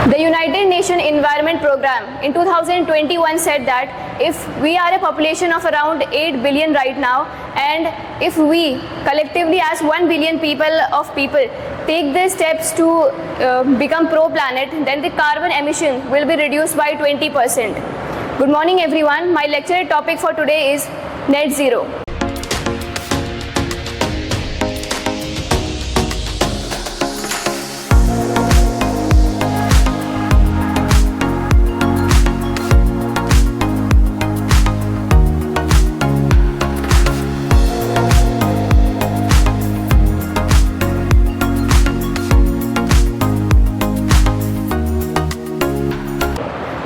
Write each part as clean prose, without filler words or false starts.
The United Nations Environment Programme in 2021 said that if we are a population of around 8 billion right now, and if we collectively as 1 billion people take the steps to become pro-planet, then the carbon emission will be reduced by 20%. Good morning everyone. My lecture topic for today is net zero.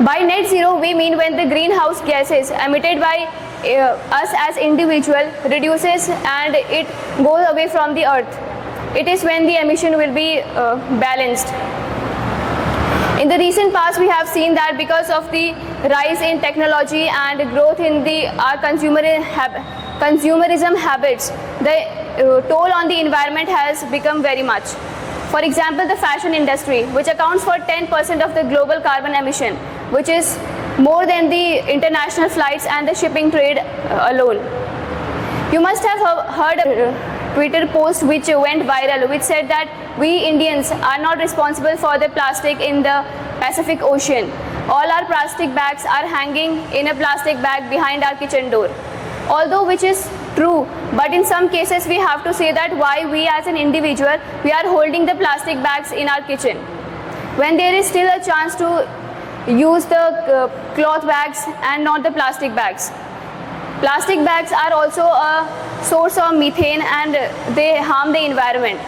By net zero, we mean when the greenhouse gases emitted by us as individual reduces and it goes away from the earth. It is when the emission will be balanced. In the recent past, we have seen that because of the rise in technology and growth in our consumerism habits, the toll on the environment has become very much. For example, the fashion industry, which accounts for 10% of the global carbon emission, which is more than the international flights and the shipping trade alone. You must have heard a Twitter post which went viral, which said that we Indians are not responsible for the plastic in the Pacific Ocean. All our plastic bags are hanging in a plastic bag behind our kitchen door. Although which is true, but in some cases we have to say that why we as an individual, we are holding the plastic bags in our kitchen, when there is still a chance to use the cloth bags and not the plastic bags. Plastic bags are also a source of methane and they harm the environment.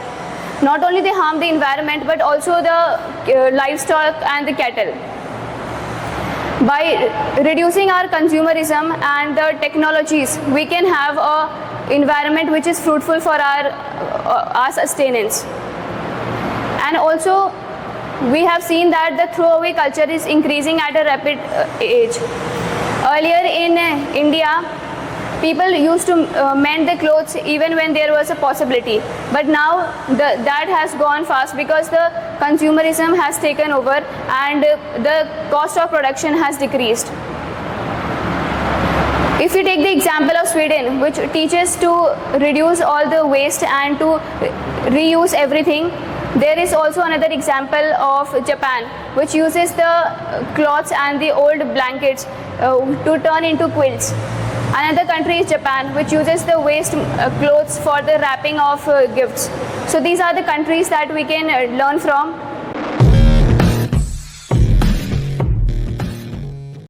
Not only they harm the environment, but also the livestock and the cattle. By reducing our consumerism and the technologies, we can have an environment which is fruitful for our sustenance. And also, we have seen that the throwaway culture is increasing at a rapid age. Earlier in India, people used to mend the clothes even when there was a possibility. But now that has gone fast because the consumerism has taken over and the cost of production has decreased. If we take the example of Sweden, which teaches to reduce all the waste and to reuse everything, there is also another example of Japan, which uses the cloths and the old blankets to turn into quilts. Another country is Japan, which uses the waste clothes for the wrapping of gifts. So these are the countries that we can learn from.